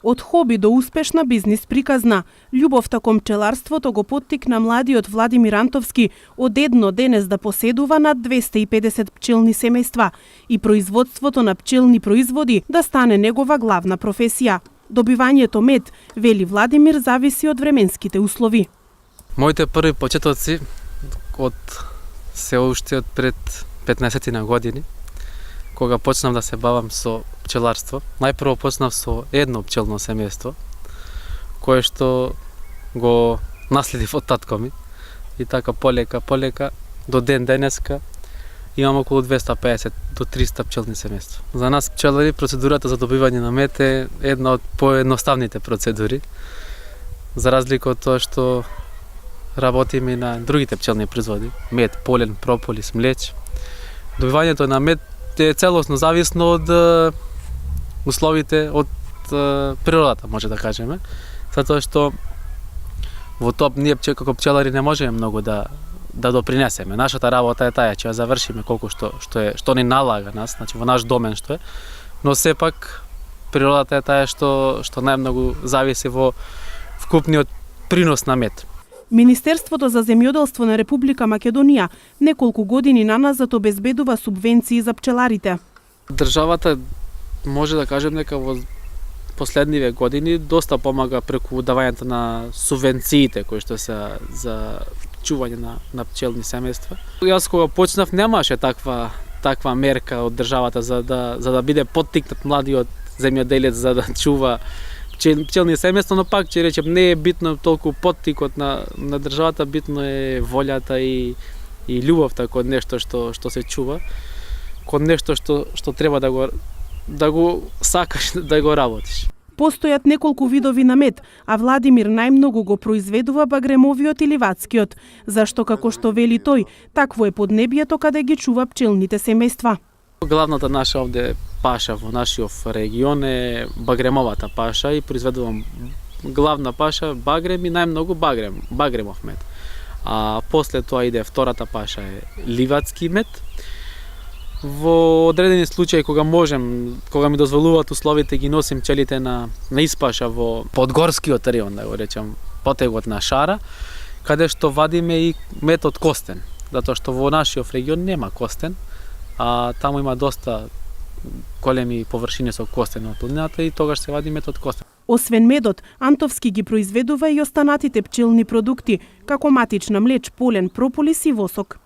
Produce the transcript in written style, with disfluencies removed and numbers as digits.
Од хоби до успешна бизнис приказна, љубовта кон пчеларството го поттикна младиот Владимир Антовски од едно денес да поседува над 250 пчелни семејства и производството на пчелни производи да стане негова главна професија. Добивањето мед, вели Владимир, зависи од временските услови. Моите први почетоци се уште од пред 15 на години, кога почнав да се бавам со пчеларство. Најпрво почнав со едно пчелно семејство, кое што го наследив од татко ми. И така полека, до ден денеска имам околу 250 до 300 пчелни семејства. За нас пчелари процедурата за добивање на мед е една од поедноставните процедури, за разлика од тоа што работиме на другите пчелни производи, мед, полен, прополис, млеч. Добивањето на мед е целосно зависно од условите, од природата, може да кажеме. Затоа што во топ ние како пчелари не можеме многу да допринесеме. Нашата работа е таа, че ја завршиме колку што ни налага нас, значи во наш домен што е, но сепак природата е таа што најмногу зависи во вкупниот принос на мед. Министерството за земјоделство на Република Македонија неколку години наназад обезбедува субвенции за пчеларите. Државата може да кажем дека во последниве години доста помага преку давањето на субвенциите кои што се за чување на пчелни семејства. Јас кога почнав немаше таква мерка од државата за да биде поттикнат младиот земјоделец за да чува пчелни семејства, но пак ќе речем не е битно толку поттикот на државата, битно е волјата и љубовта кон нешто што се чува, кон нешто што треба да го сакаш да го работиш. Постојат неколку видови на мед, а Владимир најмногу го произведува багремовиот и ливадскиот, зашто како што вели тој, такво е поднебието каде ги чува пчелните семејства. Главната наша овде паша во нашиот регион е багремовата паша и произведувам главна паша багрем и најмногу багремов мед. А после тоа иде втората паша е ливадски мед. Во одредени случаи кога ми дозволуваат условите, ги носим пчелите на испаша во подгорскиот район, да го речем, потегот на Шара, каде што вадиме и мед од костен, затоа што во нашиот регион нема костен, а таму има доста големи површини со костен од планината и тогаш се вади мед од костен. Освен медот, Антовски ги произведува и останатите пчелни продукти, како матична млеч, полен, прополис и восок.